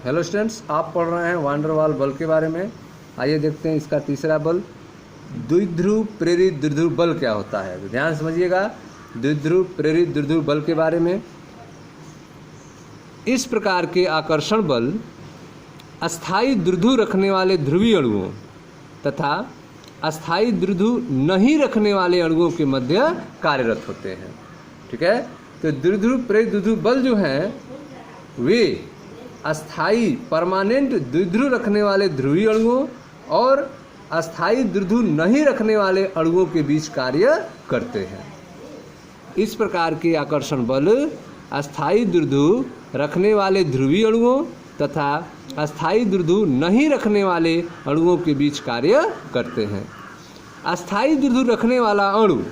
Hello students, आप पढ़ रहे हैं वान डेर वाल बल के बारे में। आइए देखते हैं इसका तीसरा बल, द्विध्रुव प्रेरित द्विध्रुव बल क्या होता है। तो ध्यान समझिएगा, द्विध्रुव प्रेरित द्विध्रुव बल के बारे में। इस प्रकार के आकर्षण बल अस्थायी द्विध्रुव रखने वाले ध्रुवीय अणुओं तथा अस्थायी द्विध्रुव नहीं रखने वाले अणुओं के मध्य कार्यरत होते हैं। ठीक है, तो द्विध्रुव प्रेरित द्विध्रुव बल जो हैं वे अस्थायी परमानेंट द्विध्रुव रखने वाले ध्रुवीय अणुओं और अस्थायी द्विध्रुव नहीं रखने वाले अणुओं के बीच कार्य करते हैं। इस प्रकार के आकर्षण बल अस्थायी द्विध्रुव रखने वाले ध्रुवीय अणुओं तथा अस्थायी द्विध्रुव नहीं रखने वाले अणुओं के बीच कार्य करते हैं। अस्थायी द्विध्रुव रखने वाला अणु,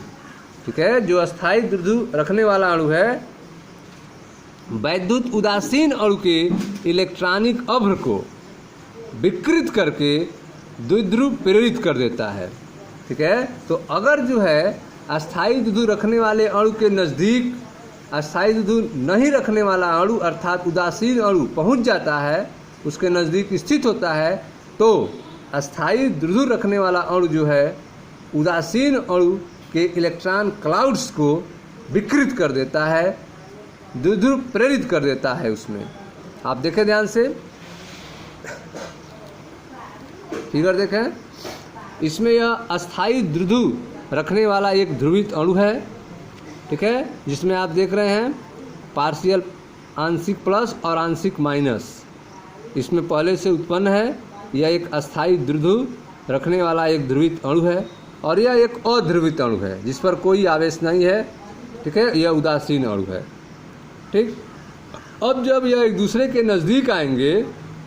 ठीक है, जो अस्थायी द्विध्रुव रखने वाला अणु है, वैद्युत उदासीन अणु के इलेक्ट्रॉनिक अभ्र को विकृत करके द्विध्रुव प्रेरित कर देता है। ठीक है, तो अगर जो है अस्थायी द्विध्रुव रखने वाले अणु के नज़दीक अस्थायी द्विध्रुव नहीं रखने वाला अणु अर्थात उदासीन अणु पहुंच जाता है, उसके नज़दीक स्थित होता है, तो अस्थायी द्विध्रुव रखने वाला अणु जो है उदासीन अणु के इलेक्ट्रॉन क्लाउड्स को विकृत कर देता है, द्विध्रुव प्रेरित कर देता है उसमें। आप देखें ध्यान से, फिगर देखें, इसमें यह अस्थायी द्विध्रुव रखने वाला एक ध्रुवित अणु है। ठीक है, जिसमें आप देख रहे हैं पार्शियल आंशिक प्लस और आंशिक माइनस इसमें पहले से उत्पन्न है। यह एक अस्थायी द्विध्रुव रखने वाला एक ध्रुवित अणु है और यह एक अध्रुवित अणु है जिस पर कोई आवेश नहीं है। ठीक है, यह उदासीन अणु है। ठीक, अब जब यह एक दूसरे के नज़दीक आएंगे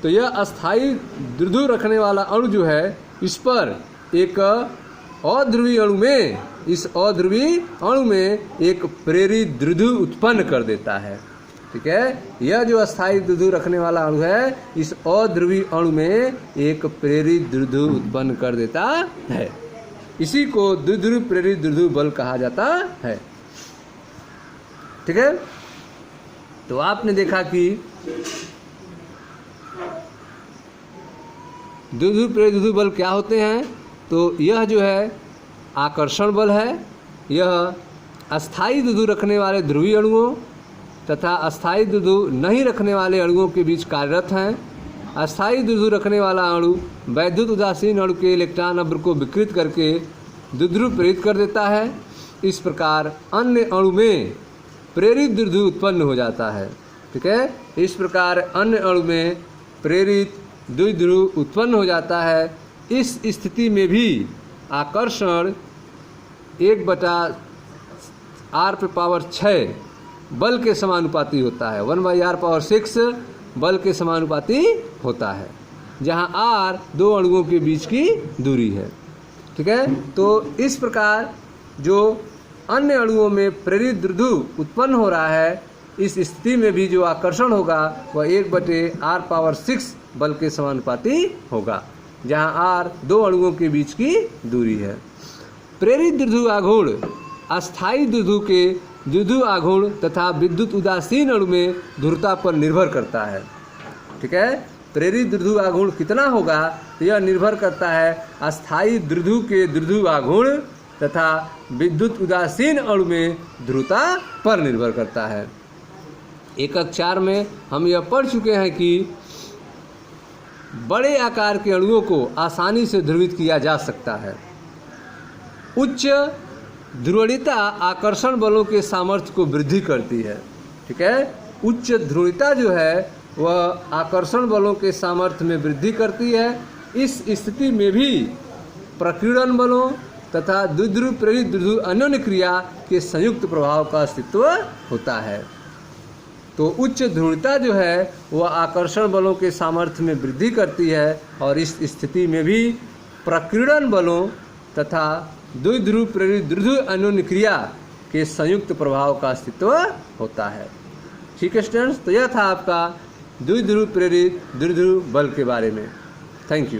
तो यह अस्थायी द्विध्रुव रखने वाला अणु जो है इस पर एक अध्रुवीय अणु में, इस अध्रुवीय अणु में एक प्रेरित द्विध्रुव उत्पन्न कर देता है। ठीक है, यह जो अस्थायी द्विध्रुव रखने वाला अणु है इस अध्रुवीय अणु में एक प्रेरित द्विध्रुव उत्पन्न कर देता है। इसी को द्विध्रुव प्रेरित द्विध्रुव बल कहा जाता है। ठीक है, तो आपने देखा कि द्विध्रुव प्रेरित द्विध्रुव बल क्या होते हैं। तो यह जो है आकर्षण बल है, यह अस्थायी द्विध्रुव रखने वाले ध्रुवीय अणुओं तथा अस्थायी द्विध्रुव नहीं रखने वाले अणुओं के बीच कार्यरत हैं। अस्थायी द्विध्रुव रखने वाला अणु वैद्युत उदासीन अणु के इलेक्ट्रॉन अभ्र को विकृत करके द्विध्रुव प्रेरित कर देता है। इस प्रकार अन्य अणु में प्रेरित द्विध्रुव उत्पन्न हो जाता है। ठीक है, इस प्रकार अन्य अणु में प्रेरित द्विध्रुव उत्पन्न हो जाता है। इस स्थिति में भी आकर्षण 1/r⁶ बल के समानुपाती होता है। 1/r⁶ बल के समानुपाती होता है, जहां r दो अणुओं के बीच की दूरी है। ठीक है, तो इस प्रकार जो अन्य अणुओं में प्रेरित द्विध्रुव उत्पन्न हो रहा है, इस स्थिति में भी जो आकर्षण होगा वह 1/r⁶ बल के समानुपाती होगा, जहां r दो अणुओं के बीच की दूरी है। प्रेरित द्विध्रुव आघूर्ण अस्थायी द्विध्रुव के द्विध्रुव आघूर्ण तथा विद्युत उदासीन अणु में ध्रुवता पर निर्भर करता है। ठीक है, प्रेरित द्विध्रुव आघूर्ण कितना होगा तो यह निर्भर करता है अस्थायी द्विध्रुव के द्विध्रुव आघूर्ण तथा विद्युत उदासीन अणु में ध्रुवता पर निर्भर करता है। एकक 4 में हम यह पढ़ चुके हैं कि बड़े आकार के अणुओं को आसानी से ध्रुवित किया जा सकता है। उच्च ध्रुवणीयता आकर्षण बलों के सामर्थ्य को वृद्धि करती है। ठीक है, उच्च ध्रुवणीयता जो है वह आकर्षण बलों के सामर्थ्य में वृद्धि करती है। इस स्थिति में भी प्रकीर्णन बलों तथा द्विध्रुव प्रेरित द्विध्रुव अन्योन्य क्रिया के संयुक्त प्रभाव का अस्तित्व होता है। तो उच्च ध्रुवणीयता जो है वह आकर्षण बलों के सामर्थ्य में वृद्धि करती है और इस स्थिति में भी प्रकीर्णन बलों तथा द्विध्रुव प्रेरित द्विध्रुव अन्योन्य क्रिया के संयुक्त प्रभाव का अस्तित्व होता है। ठीक है स्टूडेंट्स, तो यह था आपका द्विध्रुव प्रेरित द्विध्रुव बल के बारे में। Thank you.